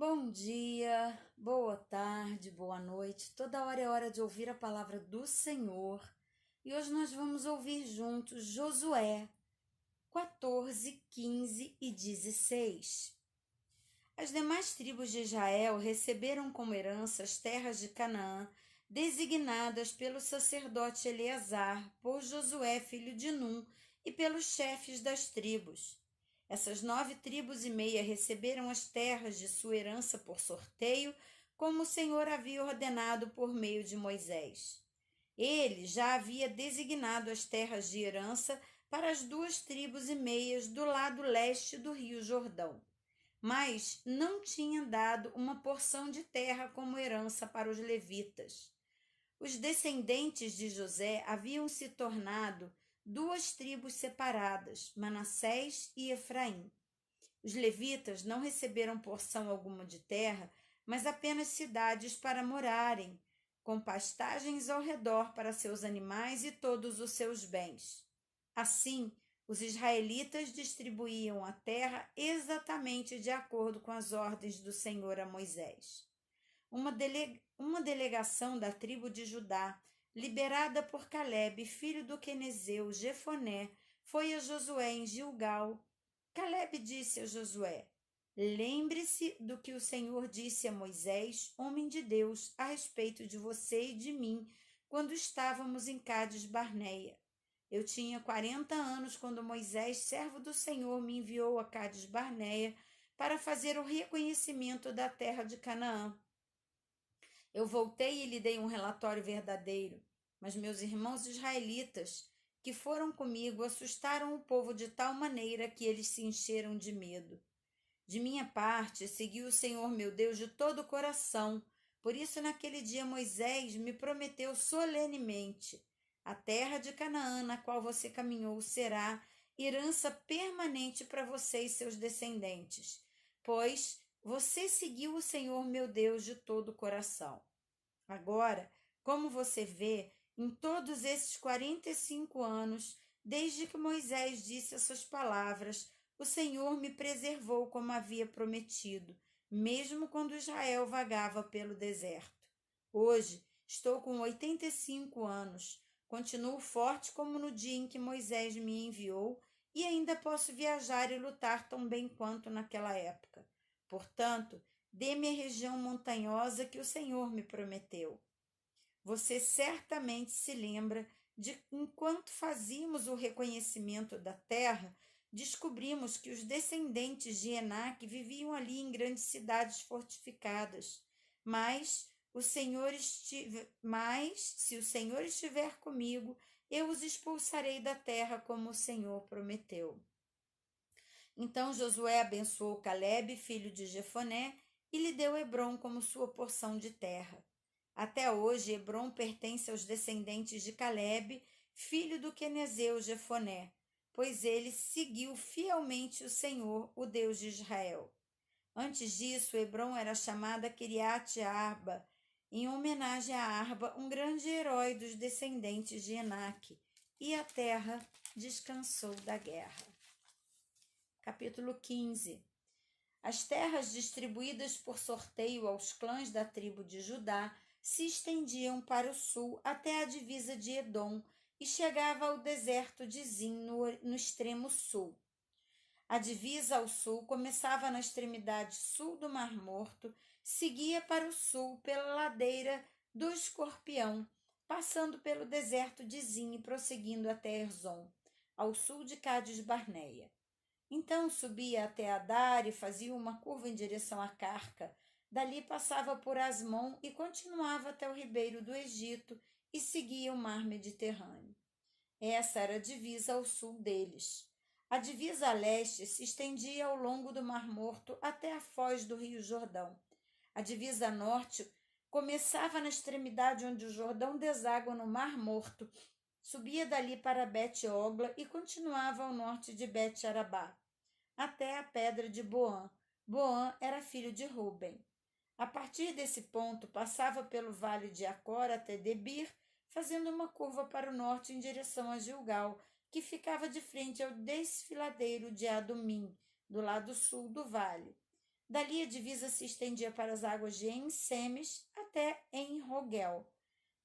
Bom dia, boa tarde, boa noite. Toda hora é hora de ouvir a palavra do Senhor. E hoje nós vamos ouvir juntos Josué 14, 15 e 16. As demais tribos de Israel receberam como herança as terras de Canaã, designadas pelo sacerdote Eleazar, por Josué, filho de Num, e pelos chefes das tribos. Essas 9 tribos e meia receberam as terras de sua herança por sorteio, como o Senhor havia ordenado por meio de Moisés. Ele já havia designado as terras de herança para as 2 tribos e meias do lado leste do rio Jordão, mas não tinha dado uma porção de terra como herança para os levitas. Os descendentes de José haviam se tornado 2 tribos separadas, Manassés e Efraim. Os levitas não receberam porção alguma de terra, mas apenas cidades para morarem, com pastagens ao redor para seus animais e todos os seus bens. Assim, os israelitas distribuíam a terra exatamente de acordo com as ordens do Senhor a Moisés. Uma delegação da tribo de Judá, liberada por Calebe, filho do quenezeu Jefoné, foi a Josué em Gilgal. Calebe disse a Josué: Lembre-se do que o Senhor disse a Moisés, homem de Deus, a respeito de você e de mim, quando estávamos em Cádiz Barneia. Eu tinha 40 anos quando Moisés, servo do Senhor, me enviou a Cádiz Barneia para fazer o reconhecimento da terra de Canaã. Eu voltei e lhe dei um relatório verdadeiro, mas meus irmãos israelitas, que foram comigo, assustaram o povo de tal maneira que eles se encheram de medo. De minha parte, segui o Senhor meu Deus de todo o coração. Por isso, naquele dia, Moisés me prometeu solenemente: a terra de Canaã, na qual você caminhou, será herança permanente para você e seus descendentes, pois você seguiu o Senhor meu Deus de todo o coração. Agora, como você vê, em todos esses 45 anos, desde que Moisés disse essas palavras, o Senhor me preservou como havia prometido, mesmo quando Israel vagava pelo deserto. Hoje, estou com 85 anos, continuo forte como no dia em que Moisés me enviou e ainda posso viajar e lutar tão bem quanto naquela época. Portanto, dê-me a região montanhosa que o Senhor me prometeu. Você certamente se lembra de enquanto fazíamos o reconhecimento da terra, descobrimos que os descendentes de Enaque viviam ali em grandes cidades fortificadas. Mas se o Senhor estiver comigo, eu os expulsarei da terra como o Senhor prometeu. Então Josué abençoou Calebe, filho de Jefoné, e lhe deu Hebrom como sua porção de terra. Até hoje, Hebrom pertence aos descendentes de Calebe, filho do quenezeu Jefoné, pois ele seguiu fielmente o Senhor, o Deus de Israel. Antes disso, Hebrom era chamada Kiriat Arba, em homenagem a Arba, um grande herói dos descendentes de Enaque, e a terra descansou da guerra. Capítulo 15. As terras distribuídas por sorteio aos clãs da tribo de Judá se estendiam para o sul até a divisa de Edom e chegava ao deserto de Zin, no extremo sul. A divisa ao sul começava na extremidade sul do Mar Morto, seguia para o sul pela ladeira do Escorpião, passando pelo deserto de Zin e prosseguindo até Erzon, ao sul de Cádiz Barneia. Então subia até Adar e fazia uma curva em direção a Carca. Dali passava por Asmon e continuava até o ribeiro do Egito e seguia o mar Mediterrâneo. Essa era a divisa ao sul deles. A divisa a leste se estendia ao longo do Mar Morto até a foz do Rio Jordão. A divisa a norte começava na extremidade onde o Jordão deságua no Mar Morto, subia dali para Bet-Ogla e continuava ao norte de Bet-Arabá, até a pedra de Boã. Boã era filho de Ruben. A partir desse ponto, passava pelo vale de Acor até Debir, fazendo uma curva para o norte em direção a Gilgal, que ficava de frente ao desfiladeiro de Adumim, do lado sul do vale. Dali a divisa se estendia para as águas de En-Semes até En-Rogel.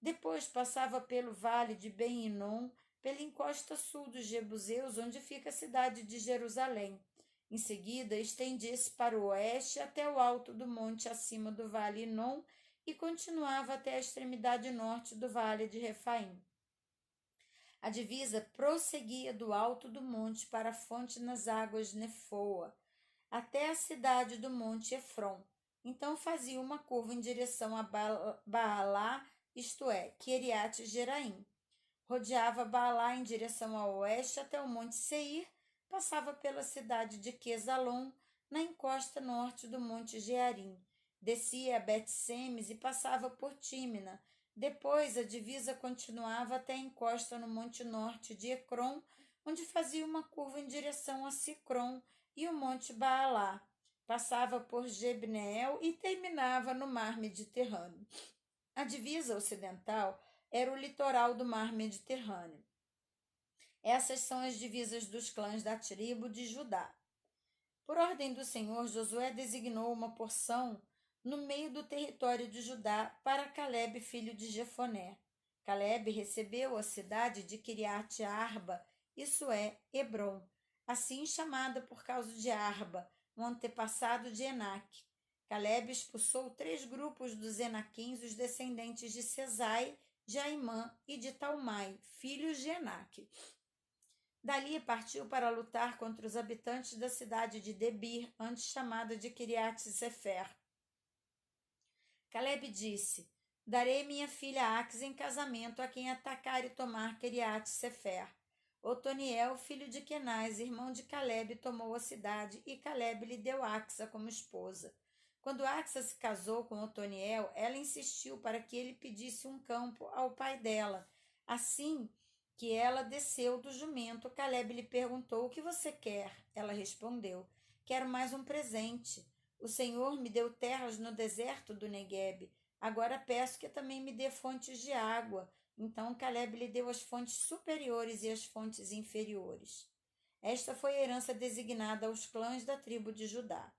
Depois passava pelo vale de Ben-Hinom, pela encosta sul dos Jebuseus, onde fica a cidade de Jerusalém. Em seguida, estendia-se para o oeste até o alto do monte acima do vale Hinom e continuava até a extremidade norte do vale de Refaim. A divisa prosseguia do alto do monte para a fonte nas águas de Nefoa, até a cidade do monte Efron. Então fazia uma curva em direção a Baalá, isto é, Quiriate Jeraim. Rodeava Baalá em direção ao oeste até o monte Seir, passava pela cidade de Quesalom, na encosta norte do monte Jearim. Descia a Bet-Semes e passava por Tímina. Depois a divisa continuava até a encosta no monte norte de Ecrom, onde fazia uma curva em direção a Sicrom e o monte Baalá. Passava por Jebneel e terminava no mar Mediterrâneo. A divisa ocidental era o litoral do mar Mediterrâneo. Essas são as divisas dos clãs da tribo de Judá. Por ordem do Senhor, Josué designou uma porção no meio do território de Judá para Calebe, filho de Jefoné. Calebe recebeu a cidade de Quiriate Arba, isso é, Hebrom, assim chamada por causa de Arba, um antepassado de Enaque. Calebe expulsou 3 grupos dos Enaquins, os descendentes de Sesai, de Aimã e de Talmai, filhos de Enaque. Dali partiu para lutar contra os habitantes da cidade de Debir, antes chamada de Quiriate Sefer. Calebe disse: darei minha filha Ax em casamento a quem atacar e tomar Quiriate Sefer. Otoniel, filho de Kenaz, irmão de Calebe, tomou a cidade e Calebe lhe deu Axa como esposa. Quando Axa se casou com Otoniel, ela insistiu para que ele pedisse um campo ao pai dela. Assim que ela desceu do jumento, Calebe lhe perguntou: o que você quer? Ela respondeu: quero mais um presente. O Senhor me deu terras no deserto do Neguebe. Agora peço que também me dê fontes de água. Então Calebe lhe deu as fontes superiores e as fontes inferiores. Esta foi a herança designada aos clãs da tribo de Judá.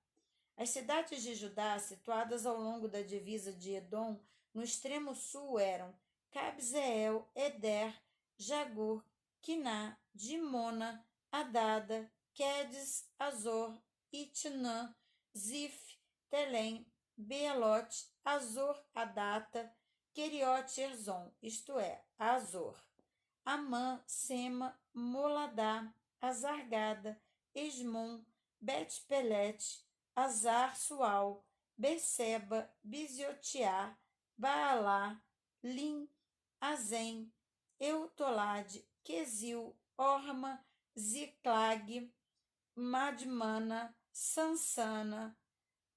As cidades de Judá, situadas ao longo da divisa de Edom, no extremo sul eram Cabzeel, Eder, Jagur, Quiná, Dimona, Adada, Quedes, Azor, Itnã, Zif, Telém, Bealote, Azor, Adata, Queriote Erzon, isto é, Azor, Amã, Sema, Moladá, Azargada, Esmon, Bet-Pelete, Azar, Sual, Beceba, Biziotiá, Baalá, Lim, Azem, Eutolade, Quesil, Orma, Ziclag, Madmana, Sansana,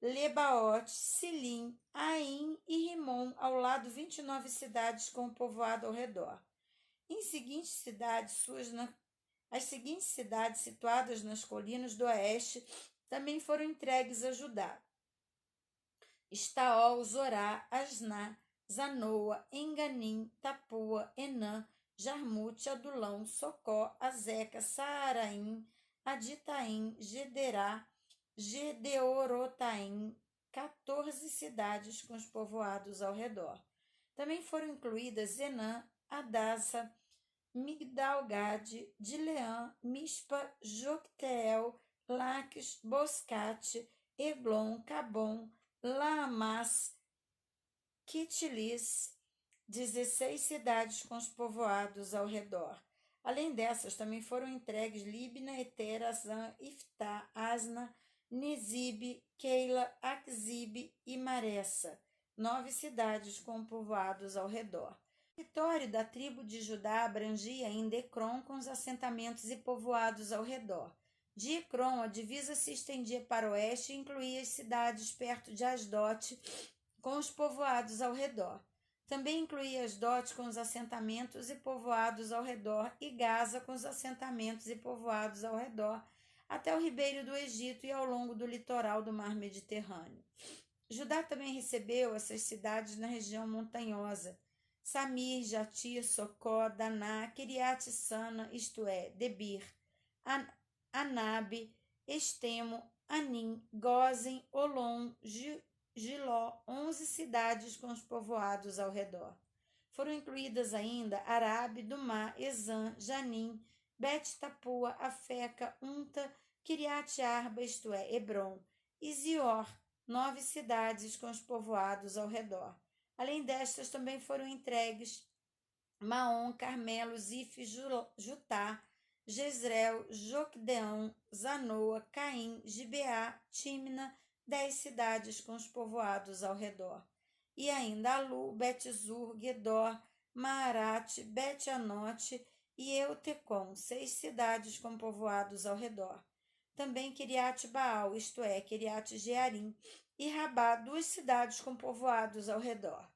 Lebaote, Silim, Aim e Rimon, ao lado 29 cidades com povoado ao redor. As seguintes cidades situadas nas colinas do oeste também foram entregues a Judá: Estaol, Zorá, Asná, Zanoa, Enganim, Tapua, Enã, Jarmute, Adulão, Socó, Azeca, Saaraim, Aditaim, Gederá, Gedeorotaim, 14 cidades com os povoados ao redor. Também foram incluídas Enã, Adassa, Migdal-Gade, Dileã, Mispa, Jocteel, Laques, Boscate, Eglon, Cabom, Laamas, Quitilis, 16 cidades com os povoados ao redor. Além dessas, também foram entregues Líbna, Eter, Azã, Iftá, Asna, Nesibe, Keila, Axibe e Maressa, 9 cidades com povoados ao redor. O território da tribo de Judá abrangia ainda Ecrom com os assentamentos e povoados ao redor. De Ecrom, a divisa se estendia para o oeste e incluía as cidades perto de Asdote com os povoados ao redor. Também incluía Asdote com os assentamentos e povoados ao redor e Gaza com os assentamentos e povoados ao redor, até o ribeiro do Egito e ao longo do litoral do mar Mediterrâneo. Judá também recebeu essas cidades na região montanhosa: Samir, Jatir, Socó, Daná, Quiriate Sana, isto é, Debir, Anabe, Estemo, Anim, Gósen, Olom, Giló, 11 cidades com os povoados ao redor. Foram incluídas ainda Arabe, Dumá, Ezã, Janim, Bet-Tapua, Afeca, Unta, Kiriat Arba, isto é, Hebron, e Zior, 9 cidades com os povoados ao redor. Além destas, também foram entregues Maom, Carmelo, Zif, Jutá, Jezreel, Joquedeão, Zanoa, Caim, Gibeá, Tímina, 10 cidades com os povoados ao redor. E ainda Alu, Bet-Zur, Gedor, Maarate, Bet-Anote e Eutecom, 6 cidades com povoados ao redor. Também Kiriat Baal, isto é, Kiriat Jearim, e Rabá, 2 cidades com povoados ao redor.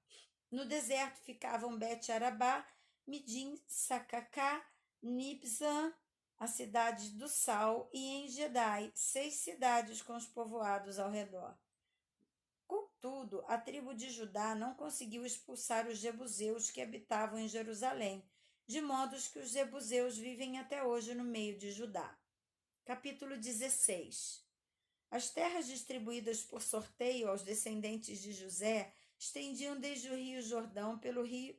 No deserto ficavam Bet-Arabá, Midim, Sacacá, Nibzan, a cidade do sal, e Engedai, 6 cidades com os povoados ao redor. Contudo, a tribo de Judá não conseguiu expulsar os jebuseus que habitavam em Jerusalém, de modo que os jebuseus vivem até hoje no meio de Judá. Capítulo 16. As terras distribuídas por sorteio aos descendentes de José estendiam desde o rio Jordão pelo rio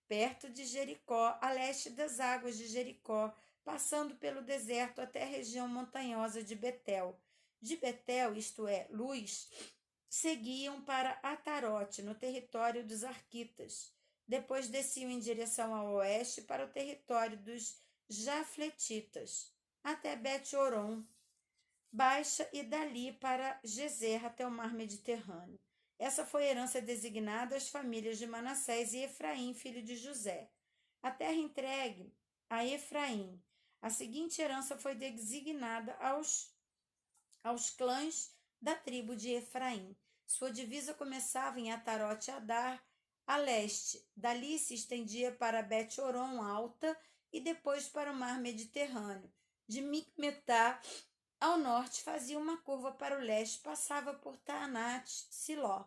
perto de Jericó, a leste das águas de Jericó, passando pelo deserto até a região montanhosa de Betel. De Betel, isto é, Luz, seguiam para Atarote, no território dos Arquitas. Depois desciam em direção ao oeste para o território dos Jafletitas, até Bet-Horon, baixa, e dali para Gezer, até o mar Mediterrâneo. Essa foi a herança designada às famílias de Manassés e Efraim, filho de José. A terra entregue a Efraim. A seguinte herança foi designada aos clãs da tribo de Efraim. Sua divisa começava em Atarote Adar, a leste. Dali se estendia para Bet-Horon Alta e depois para o mar Mediterrâneo. De Micmetá ao norte fazia uma curva para o leste, passava por Taanat Siló,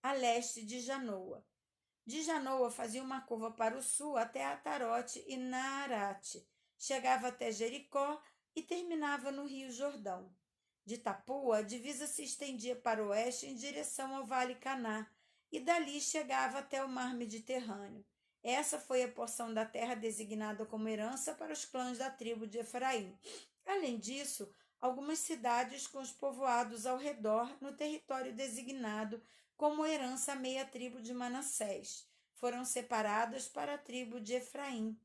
a leste de Janoa. De Janoa fazia uma curva para o sul até Atarote e Naarate. Chegava até Jericó e terminava no rio Jordão. De Tapua, a divisa se estendia para o oeste em direção ao Vale Caná, e dali chegava até o mar Mediterrâneo. Essa foi a porção da terra designada como herança para os clãs da tribo de Efraim. Além disso, algumas cidades com os povoados ao redor no território designado como herança à meia tribo de Manassés foram separadas para a tribo de Efraim.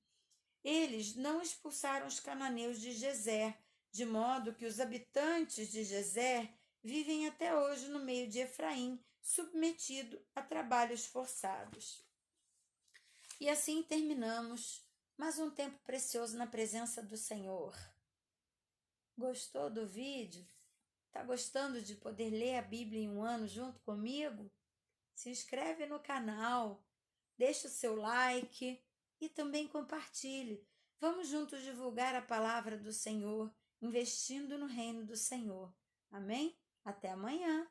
Eles não expulsaram os cananeus de Gezer, de modo que os habitantes de Gezer vivem até hoje no meio de Efraim, submetido a trabalhos forçados. E assim terminamos mais um tempo precioso na presença do Senhor. Gostou do vídeo? Está gostando de poder ler a Bíblia em um ano junto comigo? Se inscreve no canal, deixa o seu like e também compartilhe. Vamos juntos divulgar a palavra do Senhor, investindo no reino do Senhor. Amém? Até amanhã!